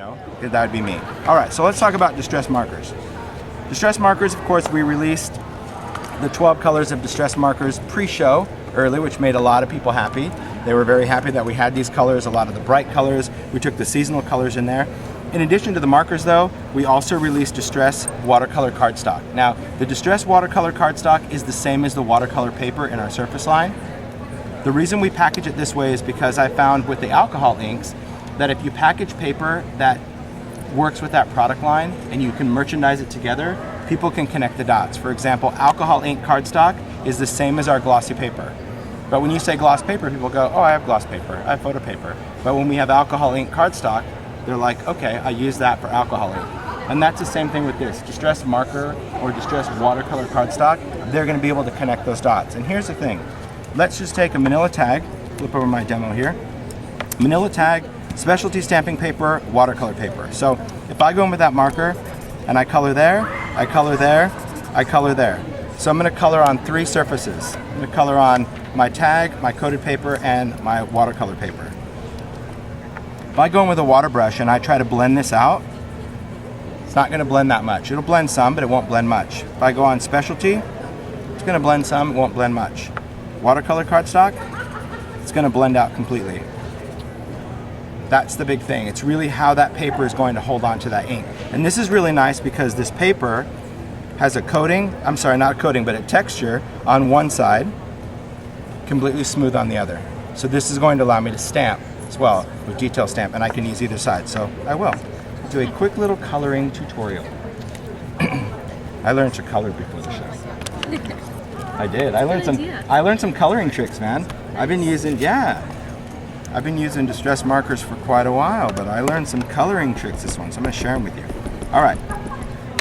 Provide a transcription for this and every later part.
No, that would be me. All right, so let's talk about distress markers. Distress markers, of course, we released the 12 colors of distress markers pre-show early, which made a lot of people happy. They were very happy that we had these colors, a lot of the bright colors. We took the seasonal colors in there. In addition to the markers though, we also released Distress watercolor cardstock. Now, the Distress watercolor cardstock is the same as the watercolor paper in our surface line. The reason we package it this way is because I found with the alcohol inks that if you package paper that works with that product line and you can merchandise it together, people can connect the dots. For example, alcohol ink cardstock is the same as our glossy paper. But when you say gloss paper, people go, oh, I have gloss paper, I have photo paper. But when we have alcohol ink cardstock, they're like, okay, I use that for alcohol ink. And that's the same thing with this. Distress marker or distress watercolor cardstock, they're gonna be able to connect those dots. And here's the thing. Let's just take a manila tag, flip over my demo here. Manila tag, specialty stamping paper, watercolor paper. So if I go in with that marker and I color there, I color there, I color there. So I'm gonna color on 3 surfaces. I'm gonna color on my tag, my coated paper, and my watercolor paper. If I go in with a water brush and I try to blend this out, it's not gonna blend that much. It'll blend some, but it won't blend much. If I go on specialty, it's gonna blend some, it won't blend much. Watercolor cardstock, it's gonna blend out completely. That's the big thing. It's really how that paper is going to hold on to that ink. And this is really nice because this paper has a coating, I'm sorry, not a coating, but a texture on one side, completely smooth on the other. So this is going to allow me to stamp as well with detail stamp, and I can use either side, so I will. Do a quick little coloring tutorial. I learned to color before the show. I did. I learned some coloring tricks, man. I've been using distress markers for quite a while, but I learned some coloring tricks this one, so I'm gonna share them with you. All right,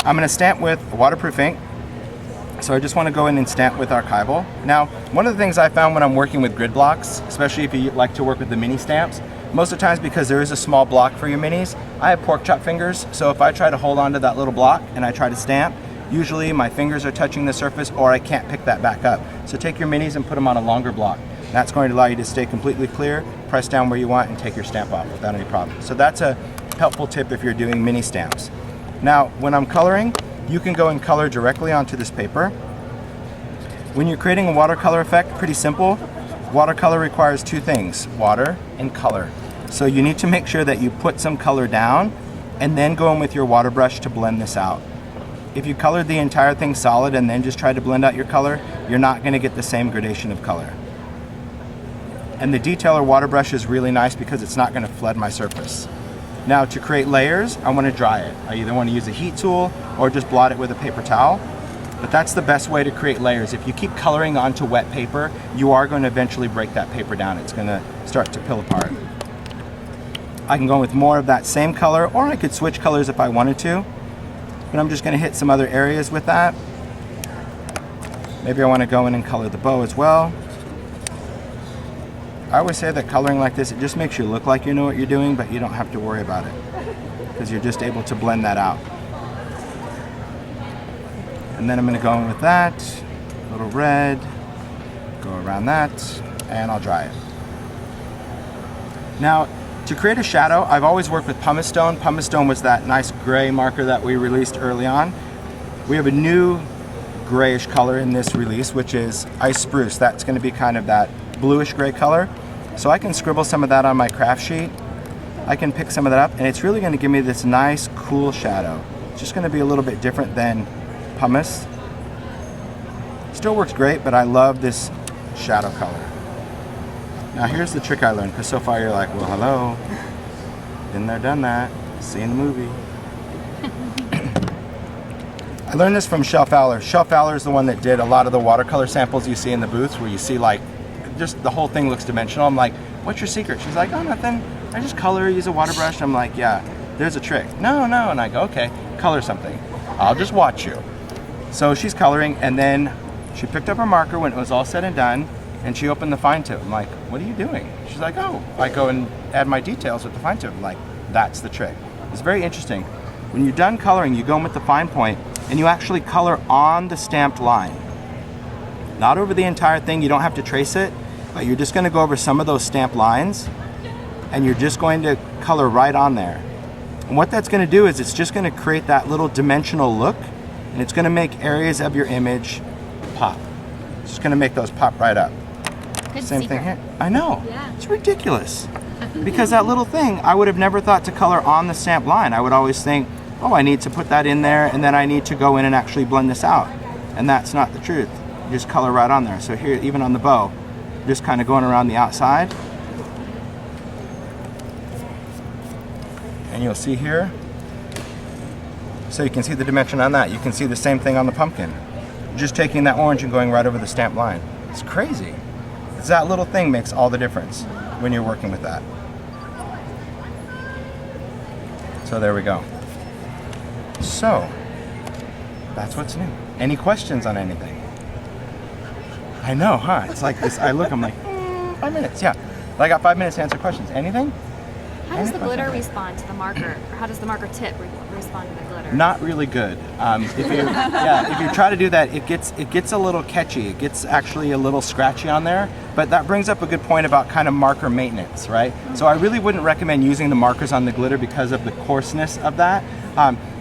I'm gonna stamp with waterproof ink. So I just wanna go in and stamp with archival. Now, one of the things I found when I'm working with grid blocks, especially if you like to work with the mini stamps, most of the times because there is a small block for your minis, I have pork chop fingers, so if I try to hold onto that little block and I try to stamp, usually my fingers are touching the surface or I can't pick that back up. So take your minis and put them on a longer block. That's going to allow you to stay completely clear, press down where you want, and take your stamp off without any problem. So that's a helpful tip if you're doing mini stamps. Now, when I'm coloring, you can go and color directly onto this paper. When you're creating a watercolor effect, pretty simple. Watercolor requires 2 things, water and color. So you need to make sure that you put some color down and then go in with your water brush to blend this out. If you colored the entire thing solid and then just try to blend out your color, you're not going to get the same gradation of color. And the detailer water brush is really nice because it's not going to flood my surface. Now to create layers, I want to dry it. I either want to use a heat tool or just blot it with a paper towel. But that's the best way to create layers. If you keep coloring onto wet paper, you are going to eventually break that paper down. It's going to start to peel apart. I can go with more of that same color, or I could switch colors if I wanted to. But I'm just going to hit some other areas with that. Maybe I want to go in and color the bow as well. I always say that coloring like this, it just makes you look like you know what you're doing, but you don't have to worry about it because you're just able to blend that out. And then I'm going to go in with that, a little red, go around that, and I'll dry it. Now, to create a shadow, I've always worked with pumice stone. Pumice stone was that nice gray marker that we released early on. We have a new grayish color in this release, which is ice spruce. That's going to be kind of that bluish gray color. So I can scribble some of that on my craft sheet. I can pick some of that up, and it's really going to give me this nice, cool shadow. It's just going to be a little bit different than pumice. Still works great, but I love this shadow color. Now here's the trick I learned, because so far you're like, well, hello. Been there, done that. Seen the movie. I learned this from Shel Fowler. Shel Fowler is the one that did a lot of the watercolor samples you see in the booths, where you see like, just the whole thing looks dimensional. I'm like, what's your secret? She's like, oh, nothing. I just color, use a water brush. I'm like, yeah, there's a trick. No. And I go, okay, color something. I'll just watch you. So she's coloring, and then she picked up her marker when it was all said and done, and she opened the fine tip. I'm like, what are you doing? She's like, oh, I go and add my details with the fine tip. I'm like, that's the trick. It's very interesting. When you're done coloring, you go in with the fine point, and you actually color on the stamped line. Not over the entire thing, you don't have to trace it, but you're just gonna go over some of those stamped lines, and you're just going to color right on there. And what that's going to do is it's just going to create that little dimensional look, and it's going to make areas of your image pop. It's just going to make those pop right up. Good Same secret. thing here. I know. Yeah. It's ridiculous. Because that little thing, I would have never thought to color on the stamp line. I would always think, oh, I need to put that in there, and then I need to go in and actually blend this out. And that's not the truth. You just color right on there. So here, even on the bow, just kind of going around the outside. And you'll see here, so you can see the dimension on that. You can see the same thing on the pumpkin. Just taking that orange and going right over the stamp line. It's crazy. It's that little thing makes all the difference when you're working with that. So there we go. So, that's what's new. Any questions on anything? I know, huh? It's like this, I'm like, 5 minutes, yeah. I got 5 minutes to answer questions. Anything? How does the glitter respond to the marker? Or how does the marker tip respond to the glitter? Not really good. If you try to do that, it gets a little catchy. It gets actually a little scratchy on there. But that brings up a good point about kind of marker maintenance, right? So I really wouldn't recommend using the markers on the glitter because of the coarseness of that.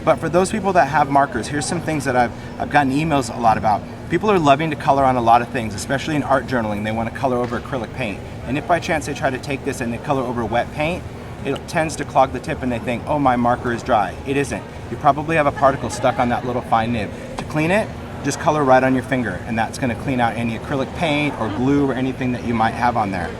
But for those people that have markers, here's some things that I've gotten emails a lot about. People are loving to color on a lot of things, especially in art journaling. They want to color over acrylic paint. And if by chance they try to take this and they color over wet paint, it tends to clog the tip and they think, oh, my marker is dry. It isn't. You probably have a particle stuck on that little fine nib. To clean it, just color right on your finger, and that's going to clean out any acrylic paint or glue or anything that you might have on there.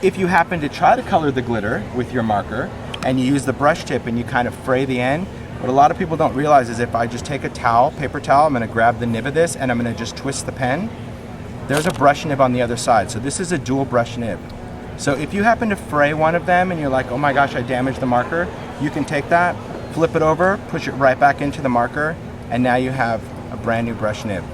If you happen to try to color the glitter with your marker and you use the brush tip and you kind of fray the end, what a lot of people don't realize is if I just take a towel, paper towel, I'm going to grab the nib of this and I'm going to just twist the pen, there's a brush nib on the other side. So this is a dual brush nib. So if you happen to fray one of them and you're like, oh my gosh, I damaged the marker, you can take that, flip it over, push it right back into the marker, and now you have a brand new brush nib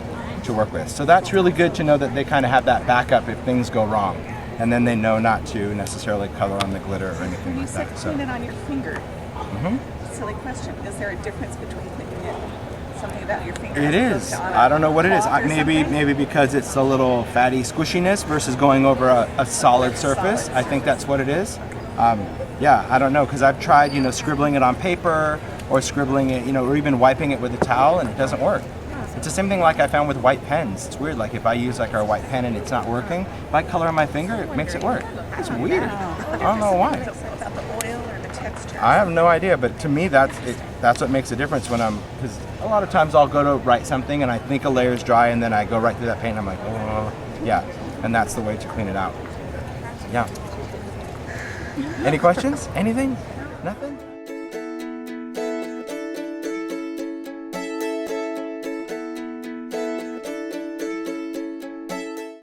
to work with. So that's really good to know that they kind of have that backup if things go wrong. And then they know not to necessarily color on the glitter or anything like that. You said clean it on your finger. Mm-hmm. Silly question. Is there a difference between cleaning it something about your finger? It is. I don't know what it is. Maybe because it's a little fatty squishiness versus going over a solid surface. I think that's what it is. Yeah, I don't know, because I've tried, scribbling it on paper or scribbling it, or even wiping it with a towel, and it doesn't work. It's the same thing like I found with white pens. It's weird, like if I use like our white pen and it's not working, if I color on my finger, it makes it work. It's weird. I don't know why. About the oil or the texture? I have no idea, but to me that's what makes a difference when because a lot of times I'll go to write something and I think a layer is dry and then I go right through that paint and I'm like, oh, yeah, and that's the way to clean it out. Yeah. Any questions? Anything? Nothing?